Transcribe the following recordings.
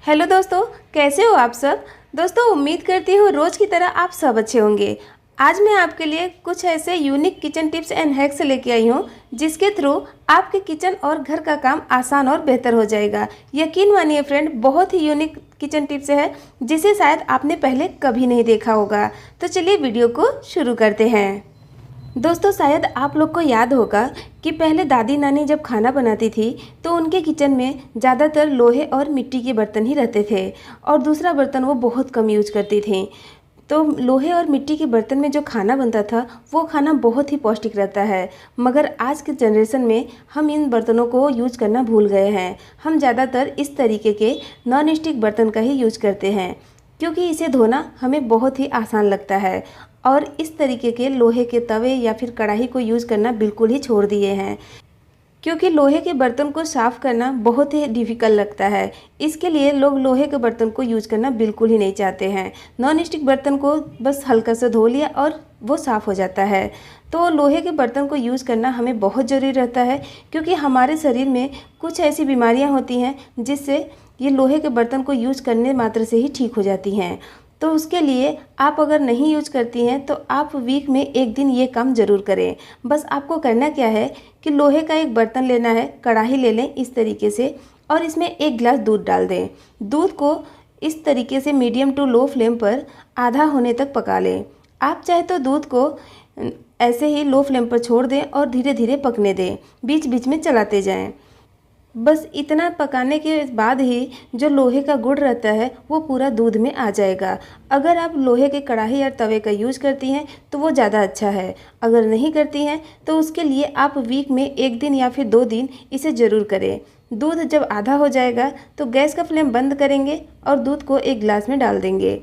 Hello दोस्तों, कैसे हो आप सब। दोस्तों उम्मीद करती हूँ रोज़ की तरह आप सब अच्छे होंगे। आज मैं आपके लिए कुछ ऐसे unique kitchen tips and hacks लेके आई हूँ जिसके थ्रू आपके किचन और घर का काम आसान और बेहतर हो जाएगा। यकीन मानिए फ्रेंड, बहुत ही यूनिक किचन टिप्स है जिसे शायद आपने पहले कभी नहीं देखा होगा। तो चलिए वीडियो को शुरू करते हैं। दोस्तों शायद आप लोग को याद होगा कि पहले दादी नानी जब खाना बनाती थी तो उनके किचन में ज़्यादातर लोहे और मिट्टी के बर्तन ही रहते थे और दूसरा बर्तन वो बहुत कम यूज करती थी। तो लोहे और मिट्टी के बर्तन में जो खाना बनता था वो खाना बहुत ही पौष्टिक रहता है, मगर आज के जनरेशन में हम इन बर्तनों को यूज करना भूल गए हैं। हम ज़्यादातर इस तरीके के नॉन स्टिक बर्तन का ही यूज करते हैं क्योंकि इसे धोना हमें बहुत ही आसान लगता है और इस तरीके के लोहे के तवे या फिर कढ़ाई को यूज़ करना बिल्कुल ही छोड़ दिए हैं क्योंकि लोहे के बर्तन को साफ़ करना बहुत ही डिफ़िकल्ट लगता है। इसके लिए लोग लोहे के बर्तन को यूज़ करना बिल्कुल ही नहीं चाहते हैं। नॉन स्टिक बर्तन को बस हल्का से धो लिया और वो साफ़ हो जाता है। तो लोहे के बर्तन को यूज़ करना हमें बहुत ज़रूरी रहता है क्योंकि हमारे शरीर में कुछ ऐसी बीमारियाँ होती हैं जिससे ये लोहे के बर्तन को यूज़ करने मात्र से ही ठीक हो जाती हैं। तो उसके लिए आप अगर नहीं यूज करती हैं तो आप वीक में एक दिन ये काम ज़रूर करें। बस आपको करना क्या है कि लोहे का एक बर्तन लेना है, कढ़ाई ले लें इस तरीके से और इसमें 1 गिलास दूध डाल दें। दूध को इस तरीके से मीडियम टू लो फ्लेम पर आधा होने तक पका लें। आप चाहे तो दूध को ऐसे ही लो फ्लेम पर छोड़ दें और धीरे धीरे पकने दें, बीच बीच में चलाते जाएं। बस इतना पकाने के बाद ही जो लोहे का गुण रहता है वो पूरा दूध में आ जाएगा। अगर आप लोहे के कढ़ाई या तवे का यूज़ करती हैं तो वो ज़्यादा अच्छा है। अगर नहीं करती हैं तो उसके लिए आप वीक में 1 दिन या फिर 2 दिन इसे ज़रूर करें। दूध जब आधा हो जाएगा तो गैस का फ्लेम बंद करेंगे और दूध को 1 गिलास में डाल देंगे।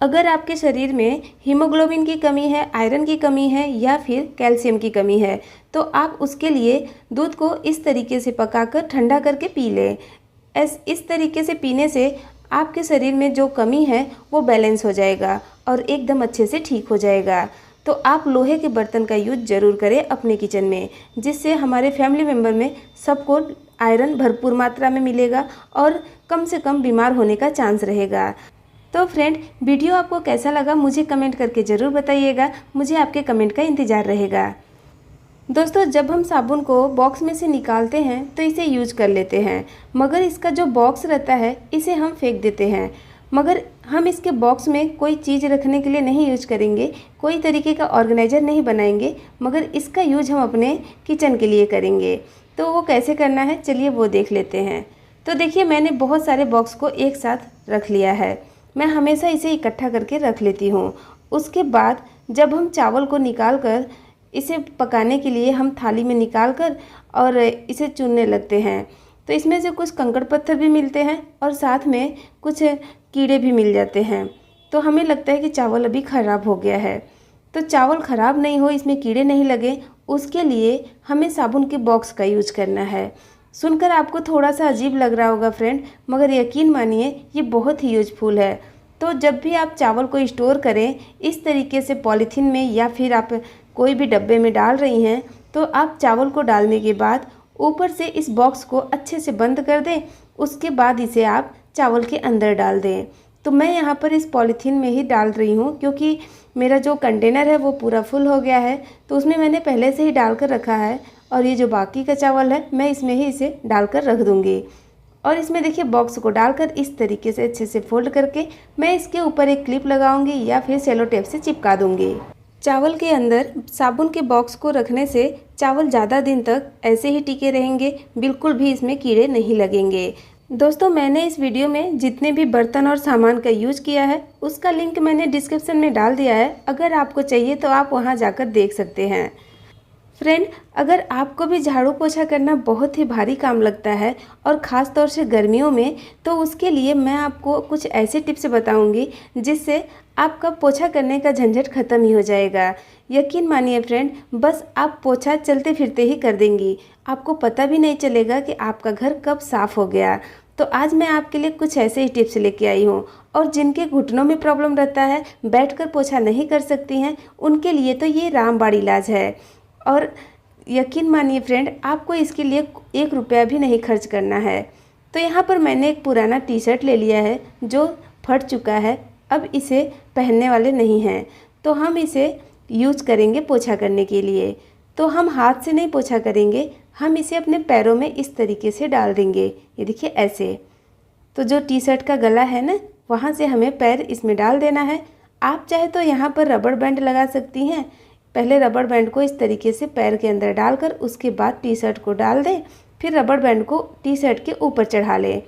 अगर आपके शरीर में हीमोग्लोबिन की कमी है, आयरन की कमी है या फिर कैल्शियम की कमी है तो आप उसके लिए दूध को इस तरीके से पकाकर ठंडा करके पी लें। इस तरीके से पीने से आपके शरीर में जो कमी है वो बैलेंस हो जाएगा और एकदम अच्छे से ठीक हो जाएगा। तो आप लोहे के बर्तन का यूज ज़रूर करें अपने किचन में, जिससे हमारे फैमिली मेम्बर में सबको आयरन भरपूर मात्रा में मिलेगा और कम से कम बीमार होने का चांस रहेगा। तो फ्रेंड, वीडियो आपको कैसा लगा मुझे कमेंट करके ज़रूर बताइएगा। मुझे आपके कमेंट का इंतज़ार रहेगा। दोस्तों जब हम साबुन को बॉक्स में से निकालते हैं तो इसे यूज कर लेते हैं, मगर इसका जो बॉक्स रहता है इसे हम फेंक देते हैं। मगर हम इसके बॉक्स में कोई चीज़ रखने के लिए नहीं यूज करेंगे, कोई तरीके का ऑर्गेनाइजर नहीं बनाएंगे, मगर इसका यूज हम अपने किचन के लिए करेंगे। तो वो कैसे करना है चलिए वो देख लेते हैं। तो देखिए मैंने बहुत सारे बॉक्स को एक साथ रख लिया है। मैं हमेशा इसे इकट्ठा करके रख लेती हूँ। उसके बाद जब हम चावल को निकाल कर इसे पकाने के लिए हम थाली में निकाल कर और इसे चुनने लगते हैं तो इसमें से कुछ कंकड़ पत्थर भी मिलते हैं और साथ में कुछ कीड़े भी मिल जाते हैं। तो हमें लगता है कि चावल अभी ख़राब हो गया है। तो चावल ख़राब नहीं हो, इसमें कीड़े नहीं लगे, उसके लिए हमें साबुन के बॉक्स का यूज करना है। सुनकर आपको थोड़ा सा अजीब लग रहा होगा फ्रेंड, मगर यकीन मानिए ये बहुत ही यूजफुल है। तो जब भी आप चावल को स्टोर करें इस तरीके से पॉलीथीन में या फिर आप कोई भी डब्बे में डाल रही हैं तो आप चावल को डालने के बाद ऊपर से इस बॉक्स को अच्छे से बंद कर दें। उसके बाद इसे आप चावल के अंदर डाल दें। तो मैं यहाँ पर इस पॉलीथीन में ही डाल रही हूँ क्योंकि मेरा जो कंटेनर है वो पूरा फुल हो गया है, तो उसमें मैंने पहले से ही डाल कर रखा है और ये जो बाकी का चावल है मैं इसमें ही इसे डालकर रख दूँगी। और इसमें देखिए बॉक्स को डालकर इस तरीके से अच्छे से फोल्ड करके मैं इसके ऊपर एक क्लिप लगाऊंगी या फिर सेलो टेप से चिपका दूंगी। चावल के अंदर साबुन के बॉक्स को रखने से चावल ज़्यादा दिन तक ऐसे ही टिके रहेंगे, बिल्कुल भी इसमें कीड़े नहीं लगेंगे। दोस्तों मैंने इस वीडियो में जितने भी बर्तन और सामान का यूज किया है उसका लिंक मैंने डिस्क्रिप्शन में डाल दिया है। अगर आपको चाहिए तो आप वहाँ जाकर देख सकते हैं। फ्रेंड, अगर आपको भी झाड़ू पोछा करना बहुत ही भारी काम लगता है और ख़ास तौर से गर्मियों में, तो उसके लिए मैं आपको कुछ ऐसे टिप्स बताऊंगी जिससे आपका पोछा करने का झंझट ख़त्म ही हो जाएगा। यकीन मानिए फ्रेंड, बस आप पोछा चलते फिरते ही कर देंगी, आपको पता भी नहीं चलेगा कि आपका घर कब साफ़ हो गया। तो आज मैं आपके लिए कुछ ऐसे ही टिप्स लेके आई हूँ और जिनके घुटनों में प्रॉब्लम रहता है, बैठकर पोछा नहीं कर सकती हैं, उनके लिए तो ये रामबाण इलाज है। और यकीन मानिए फ्रेंड, आपको इसके लिए 1 रुपया भी नहीं खर्च करना है। तो यहाँ पर मैंने एक पुराना टी शर्ट ले लिया है जो फट चुका है, अब इसे पहनने वाले नहीं हैं, तो हम इसे यूज करेंगे पोछा करने के लिए। तो हम हाथ से नहीं पोछा करेंगे, हम इसे अपने पैरों में इस तरीके से डाल देंगे। ये देखिए ऐसे। तो जो टी शर्ट का गला है ना, वहाँ से हमें पैर इसमें डाल देना है। आप चाहे तो यहाँ पर रबड़ बैंड लगा सकती हैं। पहले रबड़ बैंड को इस तरीके से पैर के अंदर डालकर उसके बाद टी शर्ट को डाल दें, फिर रबड़ बैंड को टी शर्ट के ऊपर चढ़ा लें।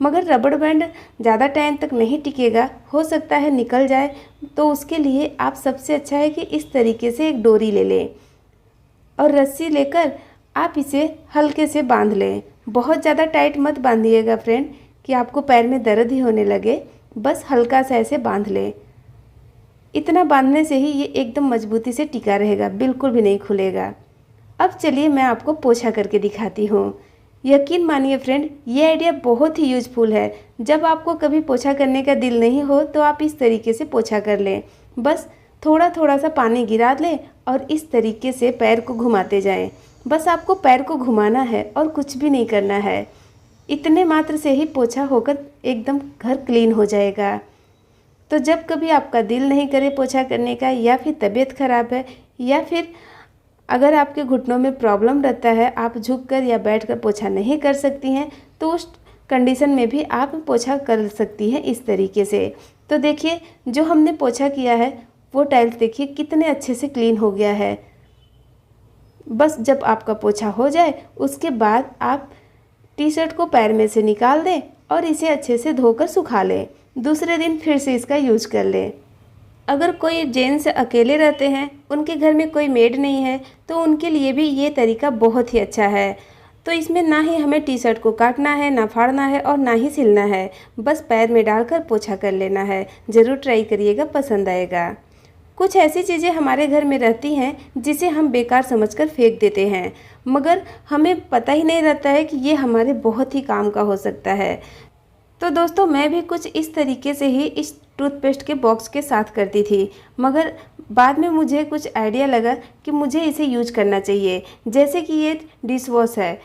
मगर रबड़ बैंड ज़्यादा टाइम तक नहीं टिकेगा, हो सकता है निकल जाए, तो उसके लिए आप सबसे अच्छा है कि इस तरीके से एक डोरी ले लें और रस्सी लेकर आप इसे हल्के से बांध लें। बहुत ज़्यादा टाइट मत बांधिएगा फ्रेंड कि आपको पैर में दर्द ही होने लगे, बस हल्का सा ऐसे बांध लें। इतना बांधने से ही ये एकदम मजबूती से टिका रहेगा, बिल्कुल भी नहीं खुलेगा। अब चलिए मैं आपको पोछा करके दिखाती हूँ। यकीन मानिए फ्रेंड, ये आइडिया बहुत ही यूजफुल है। जब आपको कभी पोछा करने का दिल नहीं हो तो आप इस तरीके से पोछा कर लें। बस थोड़ा थोड़ा सा पानी गिरा लें और इस तरीके से पैर को घुमाते जाएं। बस आपको पैर को घुमाना है और कुछ भी नहीं करना है। इतने मात्र से ही पोछा होकर एकदम घर क्लीन हो जाएगा। तो जब कभी आपका दिल नहीं करे पोछा करने का, या फिर तबीयत ख़राब है, या फिर अगर आपके घुटनों में प्रॉब्लम रहता है, आप झुककर या बैठकर पोछा नहीं कर सकती हैं, तो उस कंडीशन में भी आप पोछा कर सकती हैं इस तरीके से। तो देखिए जो हमने पोछा किया है वो टाइल्स देखिए कितने अच्छे से क्लीन हो गया है। बस जब आपका पोछा हो जाए उसके बाद आप टी शर्ट को पैर में से निकाल दें और इसे अच्छे से धोकर सुखा लें। दूसरे दिन फिर से इसका यूज कर लें। अगर कोई जेंट्स अकेले रहते हैं, उनके घर में कोई मेड नहीं है, तो उनके लिए भी ये तरीका बहुत ही अच्छा है। तो इसमें ना ही हमें टी शर्ट को काटना है, ना फाड़ना है और ना ही सिलना है, बस पैर में डालकर पोछा कर लेना है। ज़रूर ट्राई करिएगा, पसंद आएगा। कुछ ऐसी चीज़ें हमारे घर में रहती हैं जिसे हम बेकार समझकर फेंक देते हैं, मगर हमें पता ही नहीं रहता है कि ये हमारे बहुत ही काम का हो सकता है। तो दोस्तों मैं भी कुछ इस तरीके से ही इस टूथपेस्ट के बॉक्स के साथ करती थी, मगर बाद में मुझे कुछ आइडिया लगा कि मुझे इसे यूज करना चाहिए। जैसे कि ये डिश वॉश है,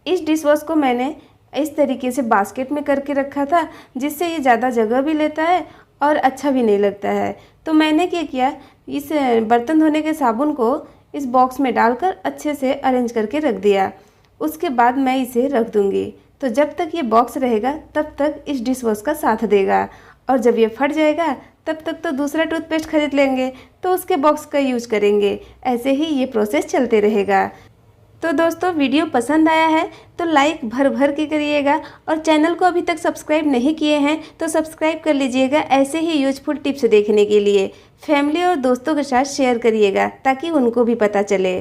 इस डिश वॉश को मैंने इस तरीके से बास्केट में करके रखा था, जिससे ये ज़्यादा जगह भी लेता है और अच्छा भी नहीं लगता है। तो मैंने क्या किया, इस बर्तन धोने के साबुन को इस बॉक्स में डालकर अच्छे से अरेंज करके रख दिया। उसके बाद मैं इसे रख दूँगी, तो जब तक ये बॉक्स रहेगा तब तक इस डिश वॉश का साथ देगा, और जब ये फट जाएगा तब तक तो दूसरा टूथपेस्ट खरीद लेंगे तो उसके बॉक्स का यूज करेंगे। ऐसे ही ये प्रोसेस चलते रहेगा। तो दोस्तों वीडियो पसंद आया है तो लाइक भर भर के करिएगा, और चैनल को अभी तक सब्सक्राइब नहीं किए हैं तो सब्सक्राइब कर लीजिएगा ऐसे ही यूजफुल टिप्स देखने के लिए। फैमिली और दोस्तों के साथ शेयर करिएगा ताकि उनको भी पता चले।